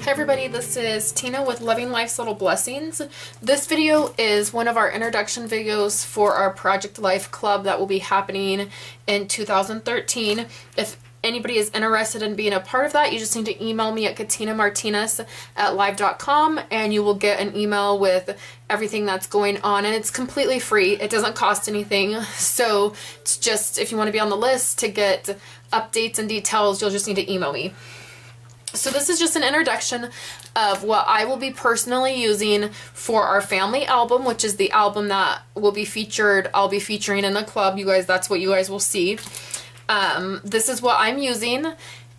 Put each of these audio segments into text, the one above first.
Hi everybody, this is Tina with Loving Life's Little Blessings. This video is one of our introduction videos for our Project Life Club that will be happening in 2013. If anybody is interested in being a part of that, you just need to email me at katinamartinez@live.com and you will get an email with everything that's going on, and it's completely free. It doesn't cost anything. So it's just, if you want to be on the list to get updates and details, you'll just need to email me. So this is just an introduction of what I will be personally using for our family album, which is the album that will be featured, I'll be featuring in the club. You guys, that's what you guys will see. This is what I'm using,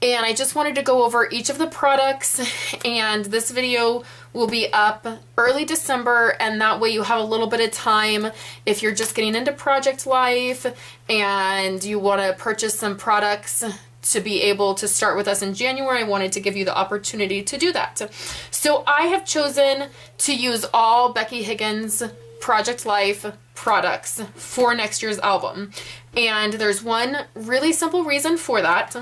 and I just wanted to go over each of the products, and this video will be up early December, and that way you have a little bit of time if you're just getting into Project Life and you want to purchase some products to be able to start with us in January. I wanted to give you the opportunity to do that. So I have chosen to use all Becky Higgins Project Life products for next year's album. And there's one really simple reason for that.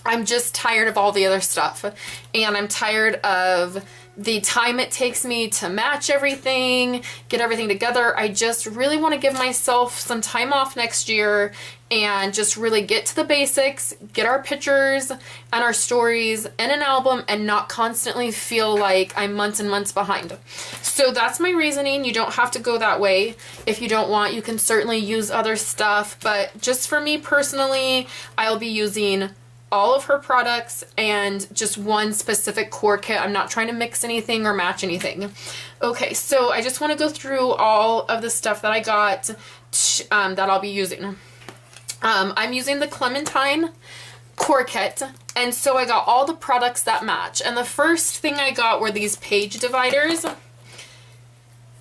I'm just tired of all the other stuff. And I'm tired of the time it takes me to match everything, get everything together. I just really want to give myself some time off next year and just really get to the basics, get our pictures and our stories in an album, and not constantly feel like I'm months and months behind. So that's my reasoning. You don't have to go that way. If you don't want, you can certainly use other stuff, but just for me personally, I'll be using all of her products and just one specific core kit. I'm not trying to mix anything or match anything. Okay, so I just want to go through all of the stuff that I got that I'll be using. I'm using the Clementine core kit, and so I got all the products that match. And the first thing I got were these page dividers,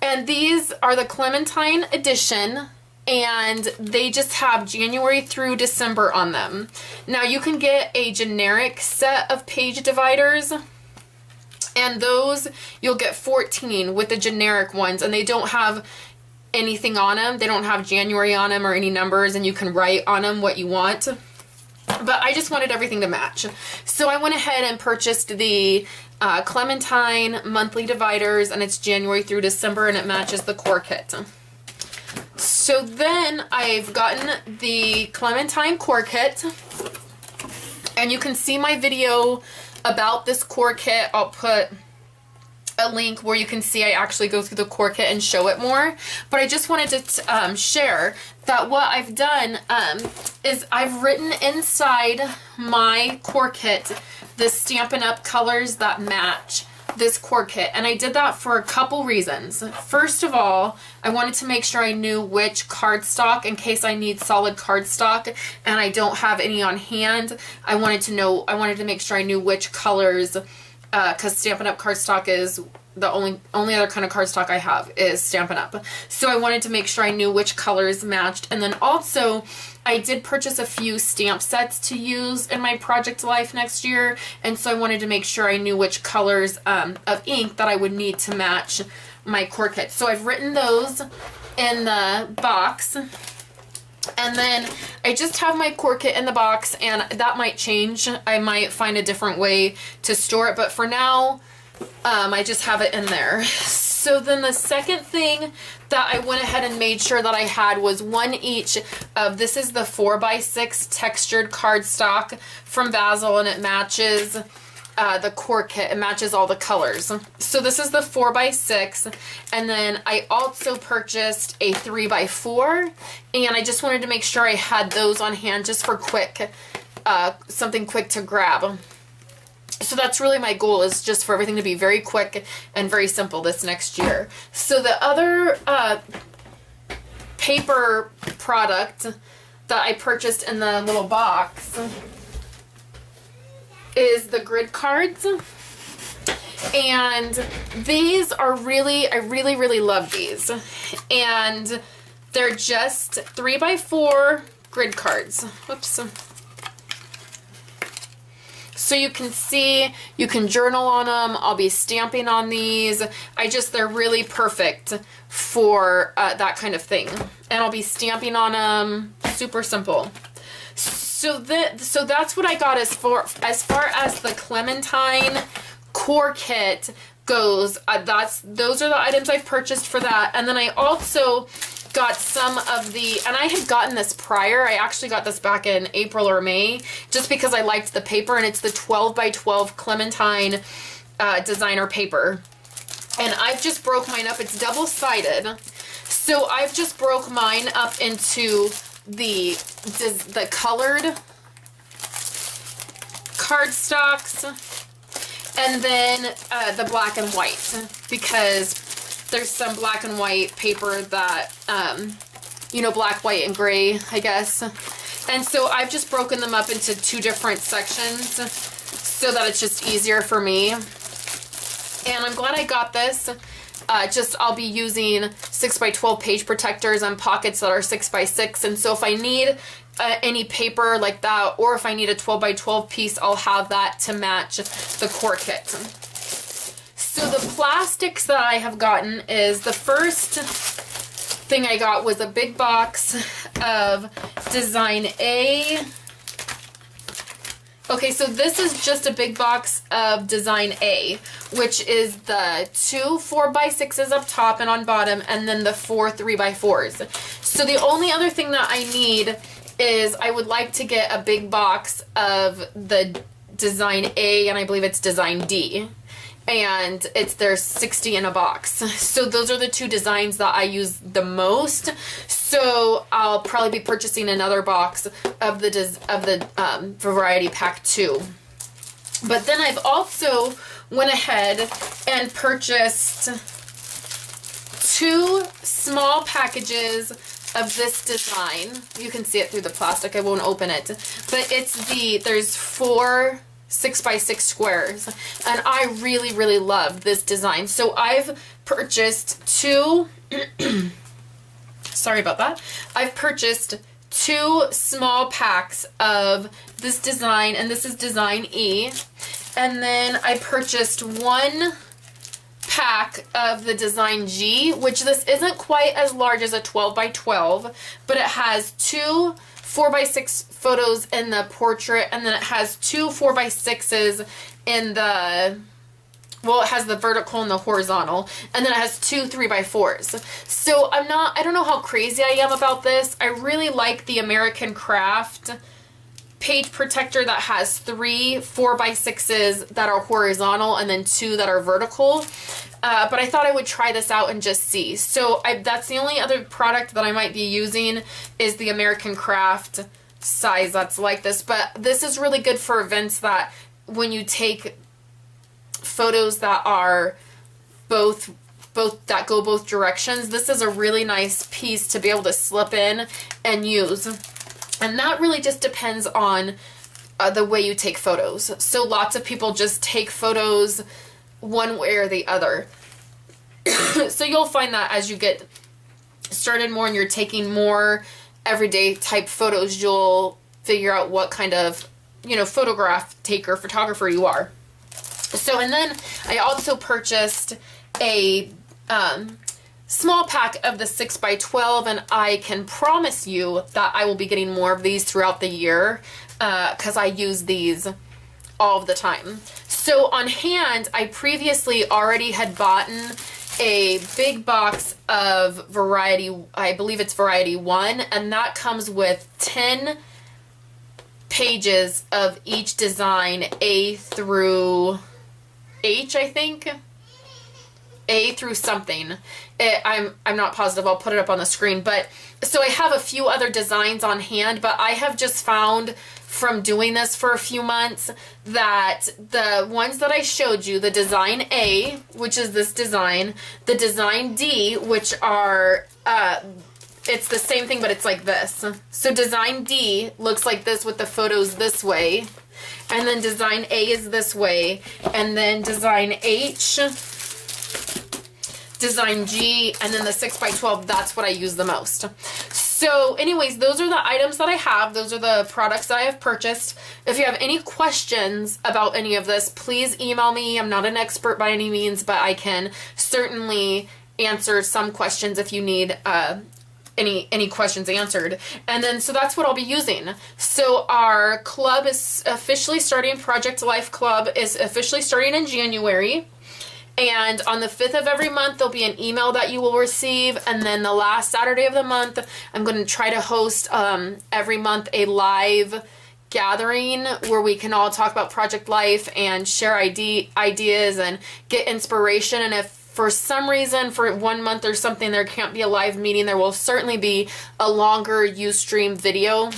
and these are the Clementine edition, and they just have January through December on them. Now you can get a generic set of page dividers, and those you'll get 14 with the generic ones, and they don't have anything on them. They don't have January on them or any numbers, and you can write on them what you want. But I just wanted everything to match. So I went ahead and purchased the Clementine monthly dividers, and it's January through December, and it matches the core kit. So then I've gotten the Clementine core kit, and you can see my video about this core kit. I'll put a link where you can see I actually go through the core kit and show it more. But I just wanted to share that what I've done is I've written inside my core kit the Stampin' Up! Colors that match this core kit, and I did that for a couple reasons. First of all, I wanted to make sure I knew which cardstock, in case I need solid cardstock and I don't have any on hand. I wanted to make sure I knew which colors, because Stampin' Up! Cardstock is the only other kind of cardstock I have is Stampin' Up! So I wanted to make sure I knew which colors matched. And then also, I did purchase a few stamp sets to use in my Project Life next year, and so I wanted to make sure I knew which colors of ink that I would need to match my core kit. So I've written those in the box, and then I just have my core kit in the box, and that might change. I might find a different way to store it, but for now, I just have it in there. So then the second thing that I went ahead and made sure that I had was one each of, this is the 4x6 textured cardstock from Basil, and it matches the core kit. It matches all the colors. So this is the 4x6, and then I also purchased a 3x4, and I just wanted to make sure I had those on hand just for quick, something quick to grab. So that's really my goal, is just for everything to be very quick and very simple this next year. So the other paper product that I purchased in the little box is the grid cards. And these are I really love these. And they're just 3x4 grid cards. Whoops. So you can see, you can journal on them. I'll be stamping on these. They're really perfect for that kind of thing. And I'll be stamping on them. Super simple. So that's what I got as far as the Clementine core kit goes. Those are the items I've purchased for that. And then I also got some of the, and I had gotten this prior. I actually got this back in April or May just because I liked the paper, and it's the 12 by 12 Clementine designer paper. And I've just broke mine up. It's double-sided. So I've just broke mine up into the colored cardstocks and then the black and white, because there's some black and white paper that, you know, black, white, and gray, I guess. And so I've just broken them up into 2 different sections so that it's just easier for me. And I'm glad I got this. I'll be using 6 by 12 page protectors and pockets that are 6 by 6. And so if I need any paper like that, or if I need a 12 by 12 piece, I'll have that to match the core kit. So the plastics that I have gotten is, the first thing I got was a big box of Design A. Okay, so this is just a big box of Design A, which is the 2 4x6s up top and on bottom, and then the 4 3x4s. So the only other thing that I need is, I would like to get a big box of the Design A, and I believe it's Design D. And there's 60 in a box. So those are the 2 designs that I use the most. So I'll probably be purchasing another box of the Variety Pack 2. But then I've also went ahead and purchased 2 small packages of this design. You can see it through the plastic. I won't open it. But there's 4 6 by 6 squares, and I really, really love this design. So I've purchased 2 sorry about that. I've purchased 2 small packs of this design, and this is Design E. And then I purchased 1 pack of the Design G, which this isn't quite as large as a 12 by 12, but it has 2 4x6 photos in the portrait, and then it has 2 4x6s in the, well, it has the vertical and the horizontal, and then it has 2 3x4s. So I don't know how crazy I am about this. I really like the American Craft page protector that has 3 4x6s that are horizontal and then 2 that are vertical. But I thought I would try this out and just see. So that's the only other product that I might be using is the American Craft size that's like this. But this is really good for events that when you take photos that are both that go both directions, this is a really nice piece to be able to slip in and use. And that really just depends on the way you take photos. So lots of people just take photos one way or the other. So you'll find that as you get started more and you're taking more everyday type photos, you'll figure out what kind of, you know, photographer you are. So, and then I also purchased a small pack of the 6 by 12, and I can promise you that I will be getting more of these throughout the year because I use these all of the time. So on hand, I previously already had bought a big box of Variety, I believe it's Variety 1, and that comes with 10 pages of each design, A through H, I think. A through something. I'm not positive. I'll put it up on the screen. But so I have a few other designs on hand, but I have just found from doing this for a few months that the ones that I showed you, the Design A, which is this design, the Design D, which are, it's the same thing, but it's like this. So Design D looks like this with the photos this way. And then Design A is this way. And then Design H, Design G, and then the 6 by 12, that's what I use the most. So anyways, those are the items that I have. Those are the products that I have purchased. If you have any questions about any of this, please email me. I'm not an expert by any means, but I can certainly answer some questions if you need any questions answered. And then, so that's what I'll be using. So our club is officially starting, Project Life Club is officially starting in January. And on the 5th of every month, there'll be an email that you will receive. And then the last Saturday of the month, I'm going to try to host every month a live gathering where we can all talk about Project Life and share ideas and get inspiration. And if for some reason, for 1 month or something, there can't be a live meeting, there will certainly be a longer Ustream video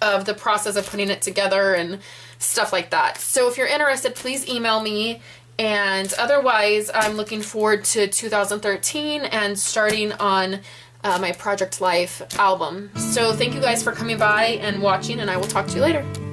of the process of putting it together and stuff like that. So if you're interested, please email me. And otherwise, I'm looking forward to 2013 and starting on my Project Life album. So thank you guys for coming by and watching, and I will talk to you later.